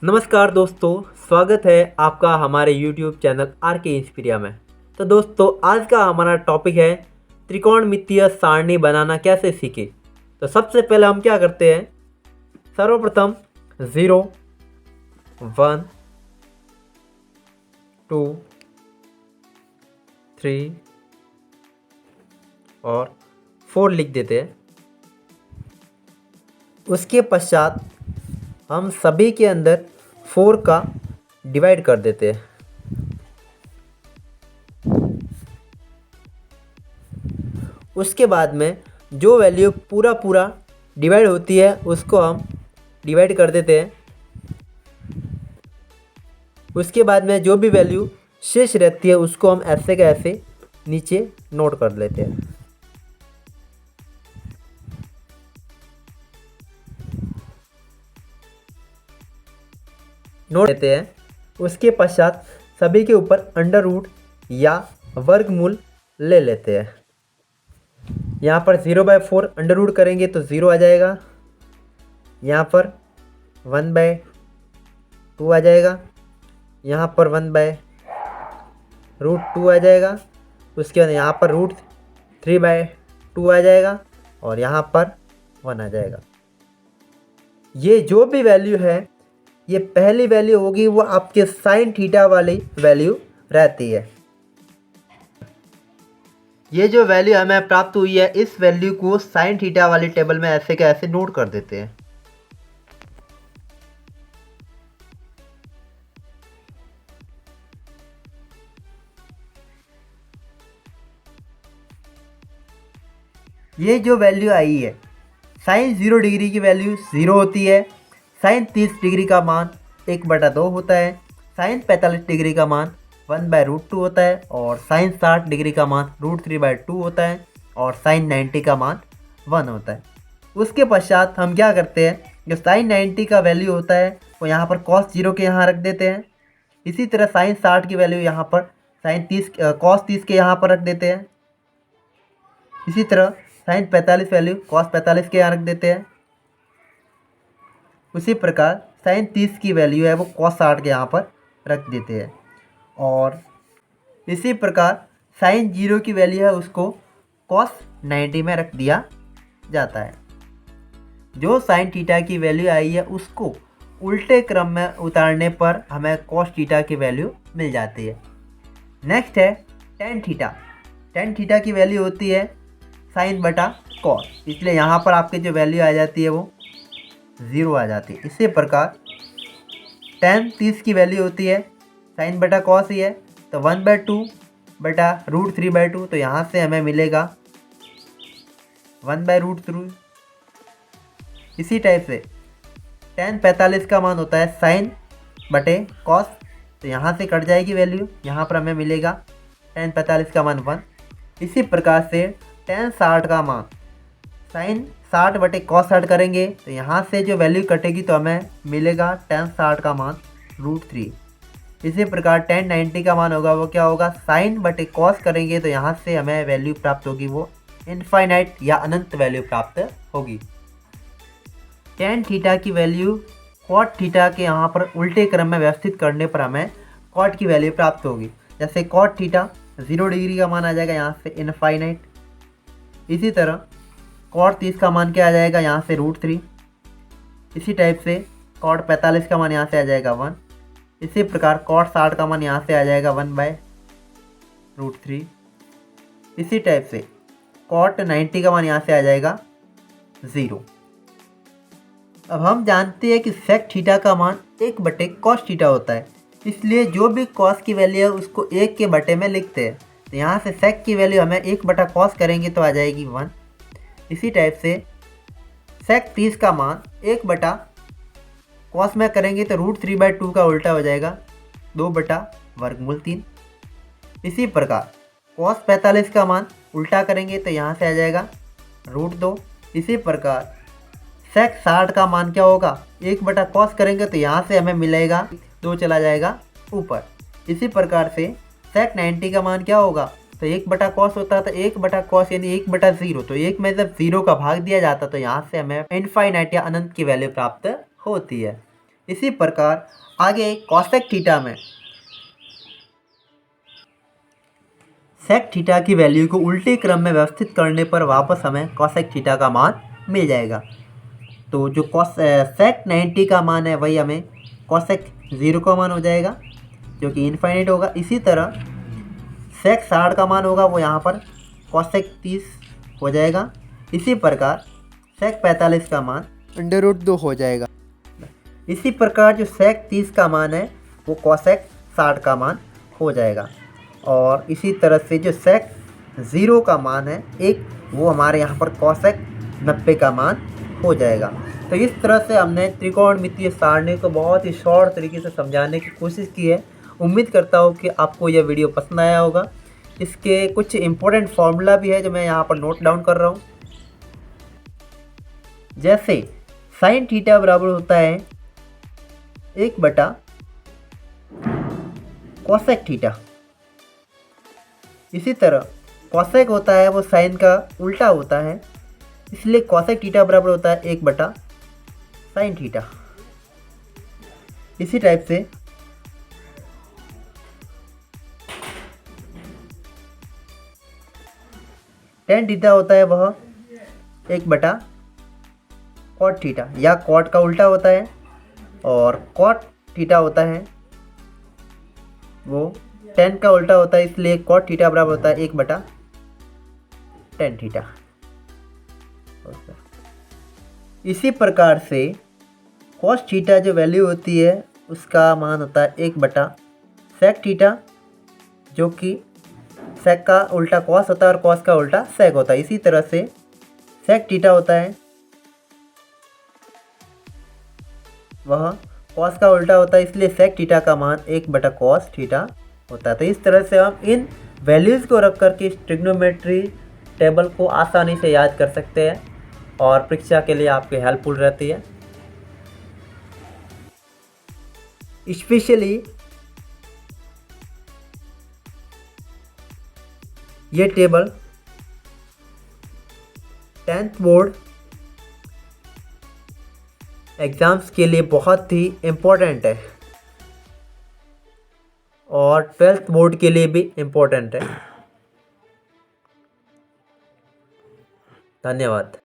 नमस्कार दोस्तों, स्वागत है आपका हमारे YouTube चैनल आर के इंस्पीरिया में। तो दोस्तों, आज का हमारा टॉपिक है त्रिकोणमितीय सारणी बनाना कैसे सीखें। तो सबसे पहले हम क्या करते हैं, सर्वप्रथम 0, 1, 2, 3 और 4 लिख देते हैं। उसके पश्चात हम सभी के अंदर 4 का डिवाइड कर देते हैं। उसके बाद में जो वैल्यू पूरा डिवाइड होती है उसको हम डिवाइड कर देते हैं। उसके बाद में जो भी वैल्यू शेष रहती है उसको हम ऐसे के ऐसे नीचे नोट कर लेते हैं। नोट लेते हैं। उसके पश्चात सभी के ऊपर अंडर रूट या वर्गमूल ले लेते हैं। यहाँ पर 0/4 अंडर रूट करेंगे तो 0 आ जाएगा। यहाँ पर 1/2 आ जाएगा। यहाँ पर 1/√2 आ जाएगा। उसके बाद यहाँ पर √3/2 आ जाएगा और यहाँ पर 1 आ जाएगा। ये जो भी वैल्यू है, ये पहली वैल्यू होगी वो आपके साइन थीटा वाली वैल्यू रहती है। ये जो वैल्यू हमें प्राप्त हुई है, इस वैल्यू को साइन थीटा वाली टेबल में ऐसे के ऐसे नोट कर देते हैं। ये जो वैल्यू आई है, साइन 0 डिग्री की वैल्यू 0 होती है। साइन 30 डिग्री का मान 1/2 होता है। साइन 45 डिग्री का मान 1/√2 होता है और साइन 60 डिग्री का मान √3/2 होता है और साइन 90 का मान 1 होता है। उसके पश्चात हम क्या करते हैं, जो साइन 90 का वैल्यू होता है वो यहाँ पर कॉस 0 के यहाँ रख देते हैं। इसी तरह साइन 60 की वैल्यू यहाँ पर कॉस 30 के यहाँ पर रख देते हैं। इसी तरह साइन 45 वैल्यू कॉस 45 के यहाँ रख देते हैं। उसी प्रकार साइन 30 की वैल्यू है वो कॉस 60 के यहाँ पर रख देते हैं। और इसी प्रकार साइन 0 की वैल्यू है उसको कॉस 90 में रख दिया जाता है। जो साइन थीटा की वैल्यू आई है उसको उल्टे क्रम में उतारने पर हमें कॉस थीटा की वैल्यू मिल जाती है। नेक्स्ट है टेन थीटा। टेन थीटा की वैल्यू होती है साइन बटा कॉस, इसलिए यहाँ पर आपकी जो वैल्यू आ जाती है वो 0 आ जाती है। इसी प्रकार टेन 30 की वैल्यू होती है साइन बटा कॉस ही है, तो 1/2 बटा √3/2, तो यहाँ से हमें मिलेगा 1/√3। इसी टाइप से टेन 45 का मान होता है साइन बटे कॉस, तो यहाँ से कट जाएगी वैल्यू, यहाँ पर हमें मिलेगा टेन 45 का मान 1। इसी प्रकार से टेन 60 का मान साइन 60 बटे कॉस 60 करेंगे तो यहाँ से जो वैल्यू कटेगी तो हमें मिलेगा टेन 60 का मान √3। इसी प्रकार टेन 90 का मान होगा वो क्या होगा, साइन बटे कॉस करेंगे तो यहाँ से हमें वैल्यू प्राप्त होगी वो इनफाइनाइट या अनंत वैल्यू प्राप्त होगी। टेन थीटा की वैल्यू कॉट थीटा के यहाँ पर उल्टे क्रम में व्यवस्थित करने पर हमें कॉट की वैल्यू प्राप्त होगी। जैसे कॉट थीटा 0 डिग्री का मान आ जाएगा यहाँ से इनफाइनाइट। इसी तरह कॉट 30 का मान क्या आ जाएगा, यहाँ से √3। इसी टाइप से कॉट 45 का मान यहाँ से आ जाएगा 1। इसी प्रकार कॉट 60 का मान यहाँ से आ जाएगा 1/√3। इसी टाइप से कॉट 90 का मान यहाँ से आ जाएगा 0। अब हम जानते हैं कि सेक थीटा का मान 1/cos थीटा होता है, इसलिए जो भी कॉस की वैल्यू है उसको 1 के बटे में लिखते हैं। तो यहाँ से सेक की वैल्यू हमें 1/cos करेंगे तो आ जाएगी 1। इसी टाइप से सेक 30 का मान 1/cos में करेंगे तो √3/2 का उल्टा हो जाएगा 2/√3। इसी प्रकार cos 45 का मान उल्टा करेंगे तो यहाँ से आ जाएगा √2। इसी प्रकार सेक 60 का मान क्या होगा, 1/cos करेंगे तो यहाँ से हमें मिलेगा 2 चला जाएगा ऊपर। इसी प्रकार से सेक 90 का मान क्या होगा, तो 1/cos होता था, 1/cos यानी 1/0, तो 1 में जब 0 का भाग दिया जाता तो यहाँ से हमें इनफाइनाइट या अनंत की वैल्यू प्राप्त होती है। इसी प्रकार आगे कॉसेक थीटा में सेक थीटा की वैल्यू को उल्टे क्रम में व्यवस्थित करने पर वापस हमें कॉसेक थीटा का मान मिल जाएगा। तो जो सेक 90 का मान है वही हमें कॉसेक 0 का मान हो जाएगा जो कि इनफाइनाइट होगा। इसी तरह सेक 60 का मान होगा वो यहाँ पर कॉसेक 30 हो जाएगा। इसी प्रकार सेक 45 का मान √2 हो जाएगा। इसी प्रकार जो सेक 30 का मान है वो कॉसेक 60 का मान हो जाएगा। और इसी तरह से जो सेक 0 का मान है एक वो हमारे यहाँ पर कॉसेक 90 का मान हो जाएगा। तो इस तरह से हमने त्रिकोणमितीय सारणी को बहुत ही शॉर्ट तरीके से समझाने की कोशिश की है। उम्मीद करता हूँ कि आपको यह वीडियो पसंद आया होगा। इसके कुछ इम्पोर्टेंट फार्मूला भी है जो मैं यहाँ पर नोट डाउन कर रहा हूँ। जैसे साइन थीटा बराबर होता है 1/cosec थीटा। इसी तरह कॉसेक होता है वो साइन का उल्टा होता है, इसलिए कॉसेक थीटा बराबर होता है 1/sin थीटा। इसी टाइप से टेन थीटा होता है वह 1/cot थीटा, या कॉट का उल्टा होता है, और कॉट थीटा होता है वो टेन का उल्टा होता है, इसलिए कॉट थीटा बराबर होता है 1/tan थीटा। इसी प्रकार से कॉस थीटा जो वैल्यू होती है उसका मान होता है 1/sec थीटा, जो कि सेक का उल्टा कॉस होता है और कॉस का उल्टा सेक होता है। इसी तरह से सेक थीटा होता है वह कॉस का उल्टा होता है, इसलिए सेक थीटा का मान 1/cos थीटा होता है। तो इस तरह से हम इन वैल्यूज़ को रख कर के इस ट्रिग्नोमेट्री टेबल को आसानी से याद कर सकते हैं और परीक्षा के लिए आपके हेल्पफुल रहती है। स्पेशली ये टेबल 10th बोर्ड एग्ज़ाम्स के लिए बहुत ही इम्पोर्टेंट है और 12th बोर्ड के लिए भी इम्पोर्टेंट है। धन्यवाद।